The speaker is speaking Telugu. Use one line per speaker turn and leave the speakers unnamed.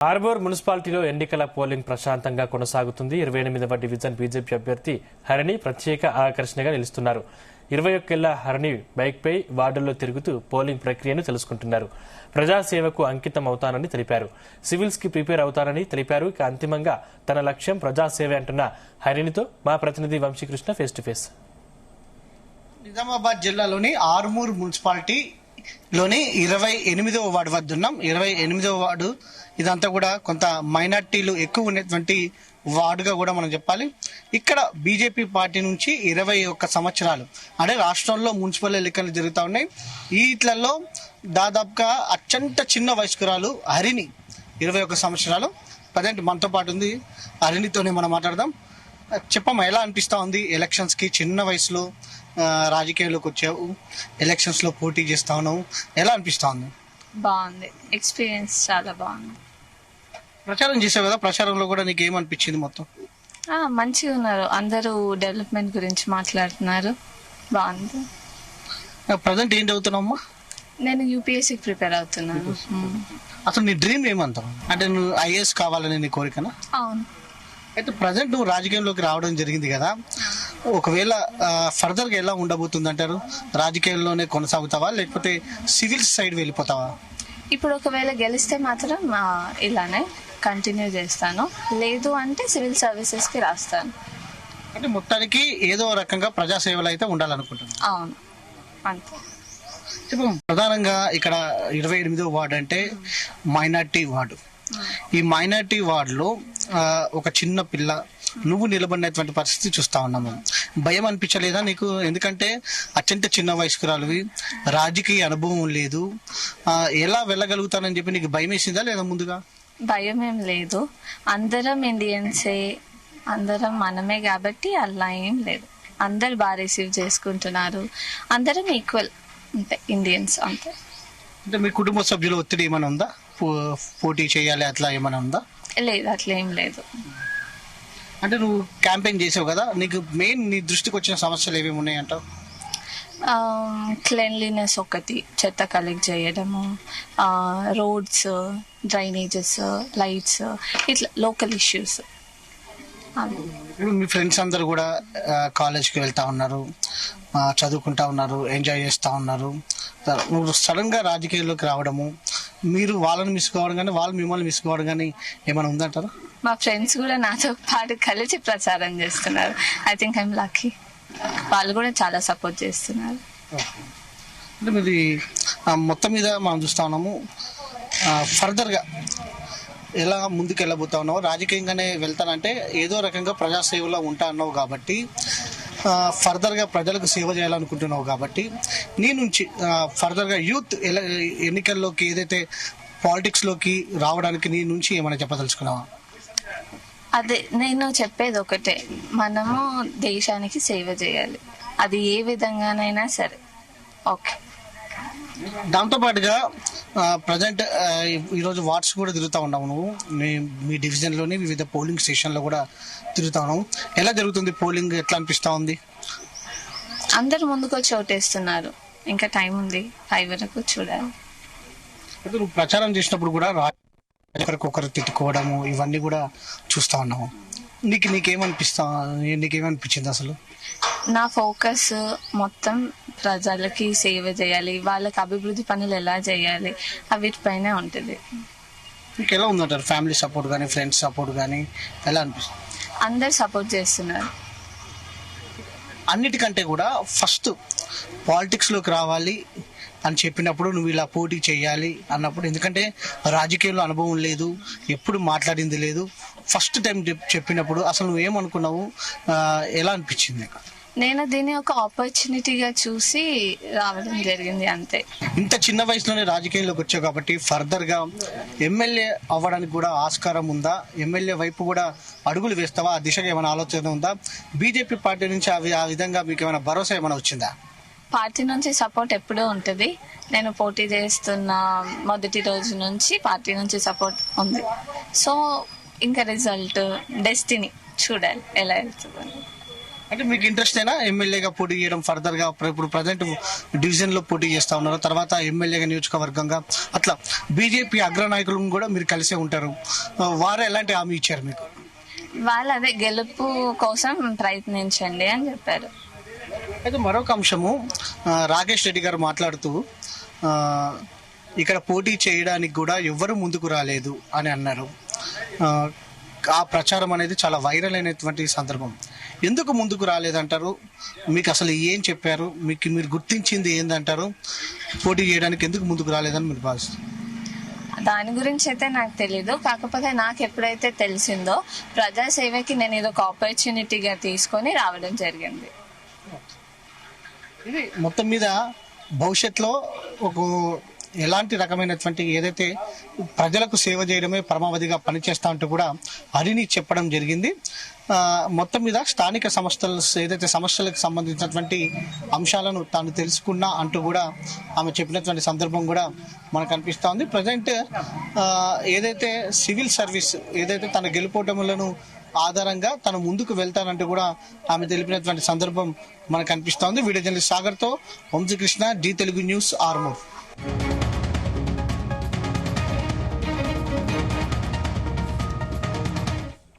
ఆర్మూర్ మున్సిపాలిటీలో ఎన్నికల పోలింగ్ ప్రశాంతంగా కొనసాగుతుంది. 28వ డివిజన్ బీజేపీ అభ్యర్థి హరిణి ప్రత్యేక ఆకర్షణగా నిలుస్తున్నారు. 21 ఏళ్ల హరిణి బైక్పై వార్డుల్లో తిరుగుతూ పోలింగ్ ప్రక్రియను తెలుసుకుంటున్నారు. ప్రజాసేవకు అంకితం అవుతానని తెలిపారు. సివిల్స్ కి ప్రిపేర్ అవుతానని తెలిపారు. ఇక అంతిమంగా తన లక్ష్యం ప్రజాసేవే అంటున్న హరిణితో మా ప్రతినిధి Vamshikrishna face to face.
Nizamabad జిల్లాలోని ఆర్మూర్ మున్సిపాలిటీ లోని 28వ వార్డు వద్ద ఉన్నాం. 28వ వార్డు ఇదంతా కూడా కొంత మైనార్టీలు ఎక్కువ ఉన్నటువంటి వార్డుగా కూడా మనం చెప్పాలి. ఇక్కడ బీజేపీ పార్టీ నుంచి 21 సంవత్సరాలు అంటే రాష్ట్రంలో మున్సిపల్ ఎన్నికలు జరుగుతూ ఉన్నాయి. వీటిలలో దాదాపుగా అత్యంత చిన్న వయస్కురాలు హరిణి 21 సంవత్సరాలు ప్రజెంట్ మనతో పాటు ఉంది. హరిణితోనే మనం మాట్లాడదాం. చెప్పమ్మా, ఎలా అనిపిస్తా ఉంది ఎలక్షన్స్ కి? చిన్న వయసులో రాజకీయాల్లోకి వచ్చావు, ఎలక్షన్స్ లో పోటీ చేస్తా ఉన్నావు, ఎలా అనిపిస్తా ఉంది?
బాగుంది, ఎక్స్పీరియన్స్ చాలా బాగుంది.
ప్రచారం చేసావు కదా, ప్రచారంలో కూడా నీకు ఏమనిపించింది? మొత్తం
మంచిగా ఉన్నారు, అందరూ డెవలప్మెంట్ గురించి మాట్లాడుతున్నారు, బాగుంది.
ప్రజెంట్ ఏం చదువుతున్నావమ్మా?
నేను యూపీఎస్సీకి ప్రిపేర్ అవుతున్నాను.
అసలు నీ డ్రీమ్ ఏమంటావు? అంటే నువ్వు ఐఏఎస్ కావాలని నీ కోరికనా?
అవును.
అయితే ప్రజెంట్ నువ్వు రాజకీయంలోకి రావడం జరిగింది కదా, ఒకవేళ ఫర్దర్ గా ఎలా ఉండబోతుంది అంటారు? రాజకీయాల్లోనే కొనసాగుతావా లేకపోతే సివిల్స్ సైడ్ వెళ్ళిపోతావా?
ఇప్పుడు ఒకవేళ గెలిస్తే మాత్రం ఇలానే కంటిన్యూ చేస్తాను, లేదు అంటే సివిల్ సర్వీసెస్ కి రాస్తాను.
అంటే మొత్తానికి ఏదో రకంగా ప్రజాసేవలు అయితే ఉండాలనుకుంటున్నాను.
అవును, అంతే.
ఇప్పుడు ప్రధానంగా ఇక్కడ 28వ వార్డు అంటే మైనార్టీ వార్డు. ఈ మైనార్టీ వార్డులో ఒక చిన్న పిల్ల నువ్వు నిలబడినటువంటి పరిస్థితి చూస్తా ఉన్నాము. భయం అనిపించలేదా నీకు? ఎందుకంటే అత్యంత చిన్న వయస్కురాలువి, రాజకీయ అనుభవం లేదు, ఎలా వెళ్ళగలుగుతానని చెప్పి నీకు భయం వేసిందా లేదా? ముందుగా
భయం ఏం లేదు, అందరం ఇండియన్సే, అందరం మనమే కాబట్టి అలా ఏం లేదు. అందరు బాగా రిసీవ్ చేసుకుంటున్నారు, అందరం ఈక్వల్, అంతే, ఇండియన్స్ అంతే.
అంటే మీ కుటుంబ సభ్యుల ఒత్తిడి ఏమైనా ఉందా? పోటీ చేయాలి అట్లా ఏమైనా ఉందా?
లేదు, అట్లా ఏం లేదు.
అంటే నువ్వు క్యాంపెయిన్ చేసావు కదా, నీకు మెయిన్ నీ దృష్టికి వచ్చిన సమస్యలు ఏమేమి ఉన్నాయంటావు?
క్లెన్లీనెస్ ఒకటి, చెత్త కలెక్ట్ చేయడము, రోడ్స్, డ్రైనేజెస్, లైట్స్, ఇట్లా లోకల్ ఇష్యూస్.
ఇప్పుడు మీ ఫ్రెండ్స్ అందరు కూడా కాలేజ్కి వెళ్తా ఉన్నారు, చదువుకుంటా ఉన్నారు, ఎంజాయ్ చేస్తూ ఉన్నారు. నువ్వు సడన్ గా రాజకీయాల్లోకి రావడము, మీరు వాళ్ళని మిస్ కావడం కానీ వాళ్ళు మిమ్మల్ని మిస్ కావడం కానీ ఏమైనా ఉందంటారా?
మా ఫ్రెండ్స్ కూడా నాతో పాటు కలిసి ప్రచారం చేస్తున్నారు. ఐ థింక్ ఐఎమ్ లక్కీ, వాళ్ళు కూడా చాలా సపోర్ట్ చేస్తున్నారు.
అంటే మీది మొత్తం మీద మనం చూస్తా ఉన్నాము, ఫర్దర్ గా ఎలా ముందుకు వెళ్ళబోతా ఉన్నావు? రాజకీయంగానే వెళ్తానంటే ఏదో రకంగా ప్రజాసేవలో ఉంటా అన్నావు కాబట్టి, ఫర్దర్ గా ప్రజలకు సేవ చేయాలనుకుంటున్నావు కాబట్టి, నీ నుంచి ఫర్దర్ గా యూత్ ఎన్నికల్లోకి ఏదైతే పాలిటిక్స్ లోకి రావడానికి నీ నుంచి ఏమైనా చెప్పదలుచుకున్నావా?
అదే నేను చెప్పేది ఒకటే, మనము దేశానికి సేవ చేయాలి, అది ఏ విధంగానైనా సరే. ఓకే.
దాంతో పాటుగా ప్రజెంట్ ఈరోజు వార్డ్స్ కూడా తిరుగుతా ఉన్నావు నువ్వు, మీ డివిజన్ లోని వివిధ పోలింగ్ స్టేషన్ లో కూడా తిరుగుతా ఉన్నావు. ఎలా జరుగుతుంది పోలింగ్? ఎట్లా అనిపిస్తా ఉంది?
అందరు ముందుకు వచ్చి ఓటేస్తున్నారు, ఇంకా టైం ఉంది, 5 వరకు చూడాలి.
అయితే నువ్వు ప్రచారం చేసినప్పుడు కూడా ఒకరికొకరు తిట్టుకోవడము ఇవన్నీ కూడా చూస్తా ఉన్నాము. నీకేమనిపించింది అసలు?
నా ఫోకస్ మొత్తం ప్రజలకి సేవ చేయాలి, వాళ్ళకి అభివృద్ధి పనులు ఎలా చేయాలి, వీటిపైనే ఉంటుంది.
మీకు ఎలా ఉందంటారు? ఫ్యామిలీ సపోర్ట్ కానీ, ఫ్రెండ్స్ సపోర్ట్ కానీ ఎలా అనిపిస్తుంది?
అందరు సపోర్ట్ చేస్తున్నారు.
అన్నిటికంటే కూడా ఫస్ట్ పాలిటిక్స్ లోకి రావాలి అని చెప్పినప్పుడు నువ్వు ఇలా పోటీ చేయాలి అన్నప్పుడు, ఎందుకంటే రాజకీయంలో అనుభవం లేదు, ఎప్పుడు మాట్లాడింది లేదు, ఫస్ట్ టైం చెప్పినప్పుడు అసలు నువ్వేమనుకున్నావు? ఎలా అనిపించింది?
నేను దీన్ని ఒక ఆపర్చునిటీగా చూసి రావడం జరిగింది, అంతే.
ఇంత చిన్న వయసులోనే రాజకీయంలోకి వచ్చావు కాబట్టి ఫర్దర్ గా ఎమ్మెల్యే అవ్వడానికి కూడా ఆస్కారం ఉందా? ఎమ్మెల్యే వైపు కూడా అడుగులు వేస్తావా? ఆ దిశగా ఏమైనా ఆలోచన ఉందా? బీజేపీ పార్టీ నుంచి ఆ విధంగా మీకు ఏమైనా భరోసా ఏమైనా వచ్చిందా?
పార్టీ నుంచి సపోర్ట్ ఎప్పుడూ ఉంటుంది. నేను పోటీ చేస్తున్న మొదటి రోజు నుంచి పార్టీ నుంచి సపోర్ట్ ఉంది. సో ఇంకా రిజల్ట్ డెస్టినీ చూడాలి ఎలా వెళ్తుంది.
అంటే మీకు ఇంట్రెస్ట్ అయినా ఎమ్మెల్యేగా పోటీ చేయడం ఫర్దర్ గా ఇప్పుడు ప్రజెంట్ డివిజన్ లో పోటీ చేస్తా ఉన్నారు, తర్వాత ఎమ్మెల్యేగా నియోజకవర్గంగా అట్లా బీజేపీ అగ్రనాయకులను కూడా మీరు కలిసే ఉంటారు, వారు ఎలాంటి హామీ ఇచ్చారు మీకు?
వాళ్ళు అదే గెలుపు కోసం ప్రయత్నించండి అని చెప్పారు.
అయితే మరొక అంశము, రాకేష్ రెడ్డి గారు మాట్లాడుతూ ఇక్కడ పోటీ చేయడానికి కూడా ఎవ్వరు ముందుకు రాలేదు అని అన్నారు. ఆ ప్రచారం అనేది చాలా వైరల్ అయినటువంటి సందర్భం. ఎందుకు ముందుకు రాలేదంటారు? మీకు అసలు ఏం చెప్పారు? మీరు గుర్తించింది ఏందంటారు? పోటీ చేయడానికి ఎందుకు ముందుకు రాలేదని మీరు భావిస్తారు?
దాని గురించి అయితే నాకు తెలీదు. కాకపోతే నాకు ఎప్పుడైతే తెలిసిందో ప్రజాసేవకి నేను ఇది ఒక ఆపర్చునిటీగా తీసుకొని రావడం జరిగింది.
ఇది మొత్తం మీద భవిష్యత్తులో ఒక ఎలాంటి రకమైనటువంటి ఏదైతే ప్రజలకు సేవ చేయడమే పరమావధిగా పనిచేస్తా అంటూ కూడా హరిని చెప్పడం జరిగింది. మొత్తం మీద స్థానిక సంస్థలు ఏదైతే సమస్యలకు సంబంధించినటువంటి అంశాలను తాను తెలుసుకున్నా అంటూ కూడా ఆమె చెప్పినటువంటి సందర్భం కూడా మనకు అనిపిస్తూ ఉంది. ప్రజెంట్ ఏదైతే సివిల్ సర్వీస్ ఏదైతే తన గెలుపోటములను ఆధారంగా తను ముందుకు వెళ్తానంటూ కూడా ఆమె తెలిపినటువంటి సందర్భం మనకు అనిపిస్తోంది. వీడియో జర్నలిస్ట్ సాగర్తో వంశీకృష్ణ, జీ తెలుగు న్యూస్, ఆర్మూర్.